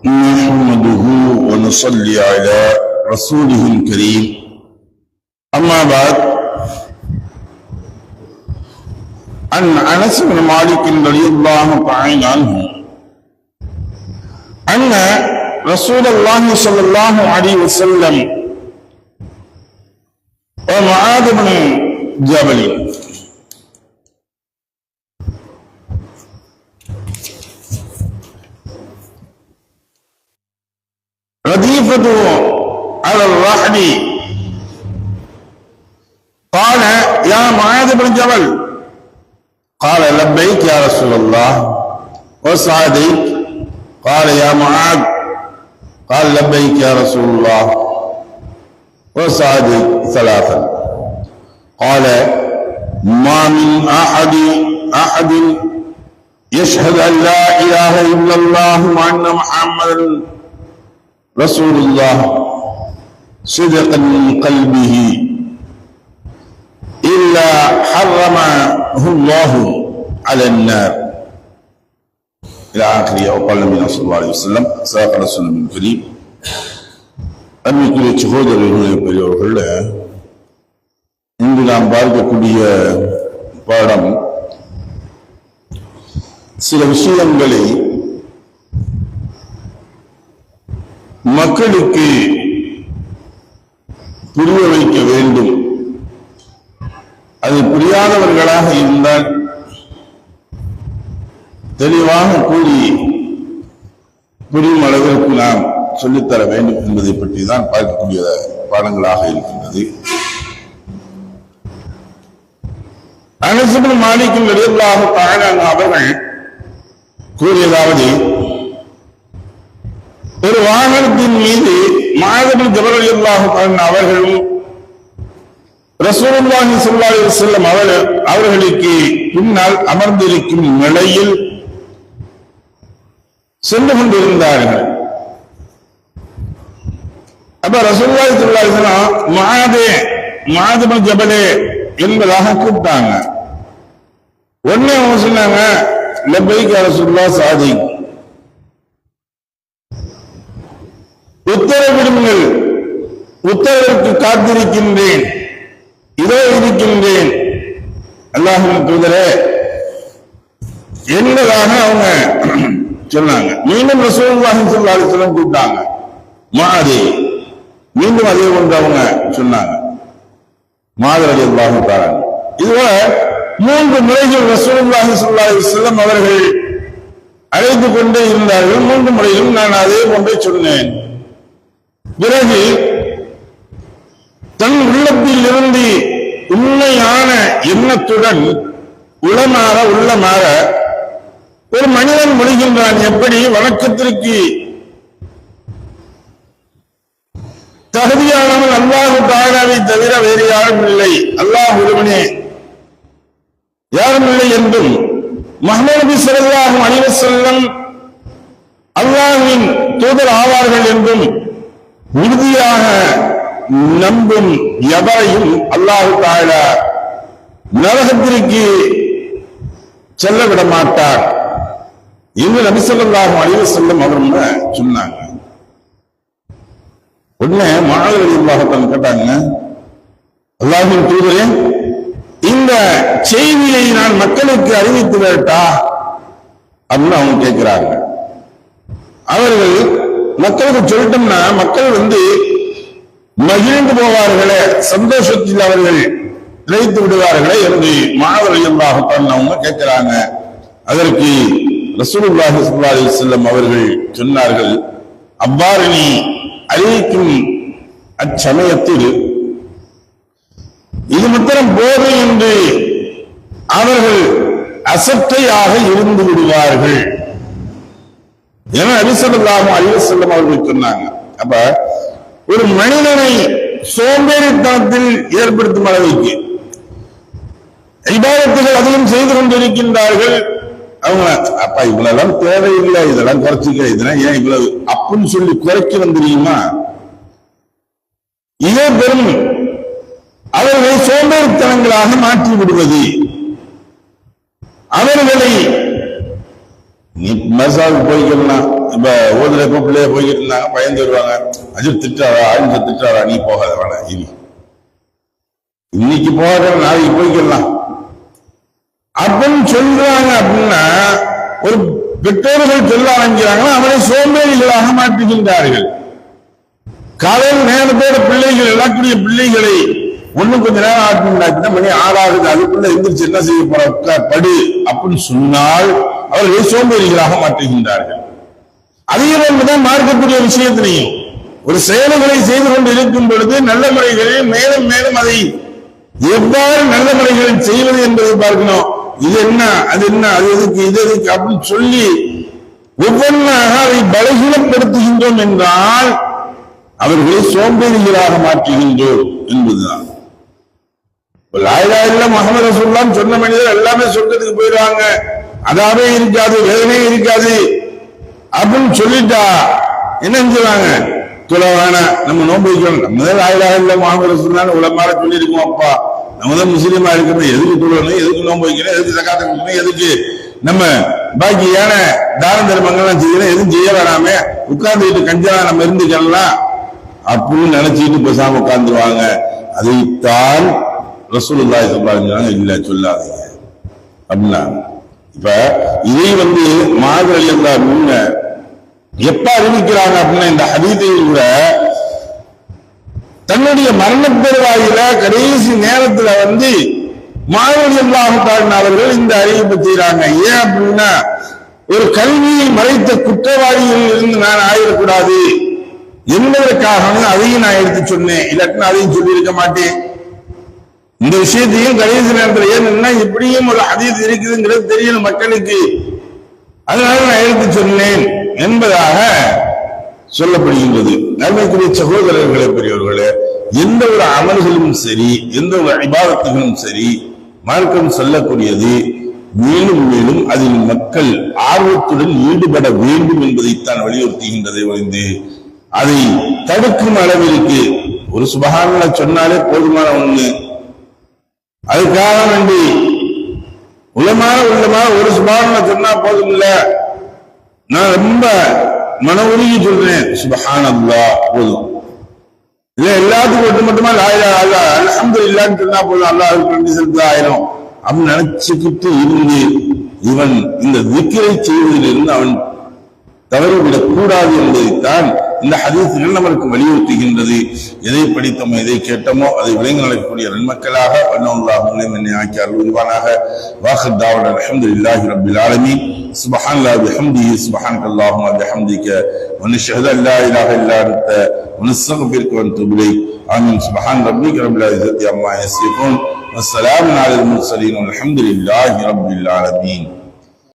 نحمده ونصلي على رسوله الكريم أما بعد عن أنس بن مالك رضي الله تعالى عنه أن رسول الله صلى الله عليه وسلم ومعاذ بن جبل رديفة على الرحل قال يا معاذ بن جبل قال لبيك يا رسول الله وسعديك قال يا معاذ قال لبيك يا رسول الله وسعديك ثلاثا قال ما من أحد يشهد أن لا إله إلا الله وأن محمدا رسول الله صدقا من قلبه إلا حرمه الله على النار إلى آخره وقال النبي صلى الله عليه وسلم صدق رسول من كريم அன்பிற்குரிய சகோதரர்களே பெரியவர்களே, இன்று நாம் பார்க்கக்கூடிய பாடம் சில விஷயங்களை மக்களுக்கு புரிய வைக்க வேண்டும். அது புரியாதவர்களாக இருந்தால் தெளிவாக கூறி புரியும் அளவிற்கு நாம் சொல்லித்தர வேண்டும் என்பதை பற்றி தான் பார்க்கக்கூடிய பாடங்களாக இருக்கின்றது. அனஸ் இப்னு மாலிக் ரலியல்லாஹு தஆலா அவர்கள் கூறியதாவது, ஒரு வாகனத்தின் மீது முஆத் இப்னு ஜபல் ரலியல்லாஹு தஆலா அவர்களும் ரசூலுல்லாஹி ஸல்லல்லாஹு அலைஹி வஸல்லம் அவர்களுக்கு பின்னால் அமர்ந்திருக்கும் நிலையில் சென்று கொண்டிருந்தார்கள். அப்ப ரசூலுல்லாஹி ஸல்லல்லாஹு அலைஹி வஸல்லம் முஆத் இப்னு ஜபல் என்பதாக கூப்பிட்டாங்க. உடனே அவங்க சொன்னாங்க, லப்பைக் யா ரசூலுல்லாஹ் சாதிக், உத்தரவிடுங்கள், உத்தரவிற்கு காத்திருக்கின்றேன், இதோ இருக்கின்றேன் அல்லாஹ்வின் தூதரே என்பதாக அவங்க சொன்னாங்க. மீண்டும் ரசூலுல்லாஹி ஸல்லல்லாஹு அலைஹி வஸல்லம் கூப்பிட்டாங்க முஆத், மீண்டும் அதே ஒன்று அவங்க சொன்னாங்க முஆத் ரலியல்லாஹு தஆலா. இதுவரை 3 முறைகள் ரசூலுல்லாஹி ஸல்லல்லாஹு அலைஹி வஸல்லம் அவர்கள் அழைத்துக் கொண்டே இருந்தார்கள். 3 முறையிலும் நான் அதே ஒன்றை சொன்னேன். பிறகு தன் உள்ளத்தில் இருந்து உண்மையான எண்ணத்துடன் உள்ளமாற ஒரு மனிதன் மொழிகின்றான். எப்படி வணக்கத்திற்கு தகுதியானவன் அல்லாஹு தஆலாவை தவிர வேறு யாரும் இல்லை, அல்லாஹ் ஒருவனே, யாரும் இல்லை என்றும் முஹம்மது நபி ஸல்லல்லாஹு அலைஹி வஸல்லம் அல்லாஹ்வின் தூதர் ஆவார்கள் என்றும் உறுதியாக நம்பும் எவரையும் அல்லாஹு தஆலா நரகத்திற்கு செல்ல விட மாட்டார் என்று நபி ஸல்லல்லாஹு அலைஹி வஸல்லம் அவங்க சொன்னாங்க. உடனே முஆத் ரலியல்லாஹு தஆலா கேட்டாங்க, அல்லாஹ்வின் தூதரே, இந்த செய்தியை நான் மக்களுக்கு அறிவித்து விட்டா அப்படின்னு அவங்க கேட்கிறாங்க. அவர்கள் மக்களுக்கு சொல்லிட்டோம்னா மக்கள் மகிழ்ந்து போவார்களே, சந்தோஷத்தில் அவர்கள் நிலைத்து விடுவார்களே என்று முஆத் ரலியல்லாஹு தஆலா அவங்க கேட்கிறாங்க. அதற்கு ரசூலுல்லாஹி ஸல்லல்லாஹு அலைஹி வஸல்லம் அவர்கள் சொன்னார்கள், அவ்வாறு நீ அறிவிக்கும் அச்சமயத்தில் இது மாத்திரம் போது என்று அவர்கள் அசட்டையாக இருந்து விடுவார்கள் என நபி ஸல்லல்லாஹு அலைஹி வஸல்லம் அவர்கள் சொன்னாங்க. அப்ப ஒரு மனிதனை சோம்பேறித்தனத்தில் ஏற்படுத்தும் அளவுக்கு இபாதத்துகள் அதிகம் செய்து கொண்டிருக்கின்றார்கள். அவங்க அப்பா இவ்வளவு தேவையில்லை, இதெல்லாம் குறைச்சிக்க, இதெல்லாம் ஏன் இவ்வளவு அப்படின்னு சொல்லி குறைக்க வந்துருமா? இதே பெரும் அவர்களை சோம்பேறித்தனங்களாக மாற்றி விடுவது, அவர்களை நீ மசாவுக்கு போய்க்கலாம், இப்ப ஊர்ல இப்ப பிள்ளைய போய்கிட்டு இருந்தாங்க, பயந்து வருவாங்க, அஜித் திட்டாரா, ஆயுத திட்டாரா, நீ போகாத வேணாம், இன்னைக்கு போகாத நாளைக்கு போய்க்கலாம் அப்படின்னு சொல்றாங்க. அப்படின்னா ஒரு பெற்றோர்கள் சொல்ல ஆரம்பிக்கிறாங்கன்னா அவரை சோம்பேறிகளாக மாற்றுகின்றார்கள். காலையில் நேரத்தோட பிள்ளைகள் எழக்கூடிய பிள்ளைகளை ஒண்ணு கொஞ்ச நேரம் ஆட்டினா மணி 6 ஆகுது, அதுக்குள்ள எந்திரிச்சு என்ன செய்ய போற படு அப்படின்னு சொன்னால் அவர்களை சோம்பேறிகளாக மாற்றுகின்றார்கள். அதே போன்றுதான் மார்க்கக்கூடிய விஷயத்திலையும் ஒரு செயல்களை செய்து கொண்டு இருக்கும் பொழுது நல்ல முறைகளில் மேலும் மேலும் அதை எவ்வாறு நல்ல முறைகளில் செய்வது என்பதை பார்க்கணும். இது என்ன, அது என்ன, அது எதுக்கு, இது எதுக்கு அப்படின்னு சொல்லி ஒவ்வொன்றாக அதை பலகீனப்படுத்துகின்றோம் என்றால் அவர்களை சோம்பேறிகளாக மாற்றுகின்றோம் என்பதுதான். லா இலாஹா இல்லல்லாஹ் முஹம்மது ரசூலுல்லாஹ் சொன்ன மனிதர் எல்லாமே சொர்க்கத்துக்கு போயிடுவாங்க, அதாவே இருக்காது, வேதனையே இருக்காது அப்படின்னு சொல்லிட்டா என்ன செய்வாங்க? தொலை வேணாம், நம்ம நோன்பு வைக்கணும், நம்ம தான் லா இலாஹா இல்லல்லாஹ் முஹம்மது ரசூலுல்லாஹ் உலமார சொல்லியிருக்கோம், அப்பா நம்ம தான் முஸ்லீமா இருக்கணும், எதுக்கு தொழணும், எதுக்கு நோன்பு வைக்கணும், எதுக்கு ஸகாத் கொடுக்கணும், எதுக்கு நம்ம பாக்கியான தான தர்மங்கள்லாம் செய்யணும், எதுவும் செய்ய வேணாம உட்கார்ந்துட்டு கஞ்சா நம்ம இருந்துக்கலாம் அப்படின்னு நினைச்சிட்டு பேசாம உட்கார்ந்துருவாங்க. அதைத்தான் ரசூலுல்லாஹி ஸல்லல்லாஹு அலைஹி வஸல்லம் இல்ல சொல்லாதீங்க அப்படின்னா. இப்ப இதை மாதிரி முன்ன எப்ப அறிவிக்கிறாங்க அப்படின்னா இந்த ஹதீஸையும் கூட தன்னுடைய மரண பெருவாயில கடைசி நேரத்துல மாதிரி அவர்கள் இந்த அறிவிப்பு செய்யறாங்க. ஏன் அப்படின்னா ஒரு கல்வியை மறைத்த குற்றவாளியில் இருந்து நான் ஆயிடக்கூடாது என்பதற்காக அதையும் நான் எடுத்து சொன்னேன், இல்லாட்டினா அதையும் சொல்லி இருக்க மாட்டேன். இந்த விஷயத்தையும் கடைசி நேரத்தில் ஏன்னா இப்படியும் ஒரு ஹதீஸ் இருக்குதுங்கிறது தெரியணும் மக்களுக்கு, அதனால நான் எடுத்து சொன்னேன் என்பதாக சொல்லப்படுகின்றது. நன்மைக்குரிய சகோதரர்களே, பெரியவர்களே, எந்த ஒரு அமல்களும் சரி, எந்த ஒரு இபாதத்துகளும் சரி, மார்க்கம் சொல்லக்கூடியது மேலும் மேலும் அதில் மக்கள் ஆர்வத்துடன் ஈடுபட வேண்டும் என்பதைத்தான் வலியுறுத்துகின்றதை ஒழிந்து அதை தடுக்கும் அளவிற்கு ஒரு சுபஹானல்லாஹ் சொன்னாலே போதுமான ஒண்ணு, அதுக்காக வேண்டி உள்ளமான ஒரு சுபஹானல்லாஹ் சொன்னா போதும் இல்ல, நான் ரொம்ப மன உருகி சொல்றேன் சுபஹானல்லாஹ் போதும், இல்ல எல்லாத்துக்கும் ஒட்டுமொத்தமா லா இலாஹா இல்லல்லாஹ் அல்ஹம்துலில்லாஹ்னு சொன்னா போதும், அல்லாஹ்வுக்கு நன்றி செலுத்த ஆயிரும் அப்படின்னு நினைச்சுக்கிட்டு இருந்து இவன் இந்த திக்ரை செய்வதிலிருந்து அவன் தவறிவிடக் கூடாது என்பதைத்தான் இந்த ஹதீஸ்கள் நமக்கு வலியுறுத்துகின்றது. எதை படித்தோமோ எதை கேட்டோமோ அதை விளங்கி நடக்கக்கூடிய நன்மக்களாக வல்லல்லாஹு என்னை ஆக்கி அருள்வானாக. வாஹிர் தாவனா அல்ஹம்துலில்லாஹி ரப்பில் ஆலமீன். சுப்ஹானல்லாஹி வபிஹம்திஹி சுப்ஹானக்கல்லாஹும்ம வபிஹம்திக வ நஷ்ஹது அன் லா இலாஹா இல்லா அன்த வ நஸ்தக்ஃபிருக வ நதூபு இலைக். ஆமீன். சுப்ஹான ரப்பிக ரப்பில் இஸ்ஸத்தி அம்மா யசிஃபூன் வ ஸலாமுன் அலல் முர்ஸலீன் வல்ஹம்துலில்லாஹி ரப்பில் ஆலமீன்.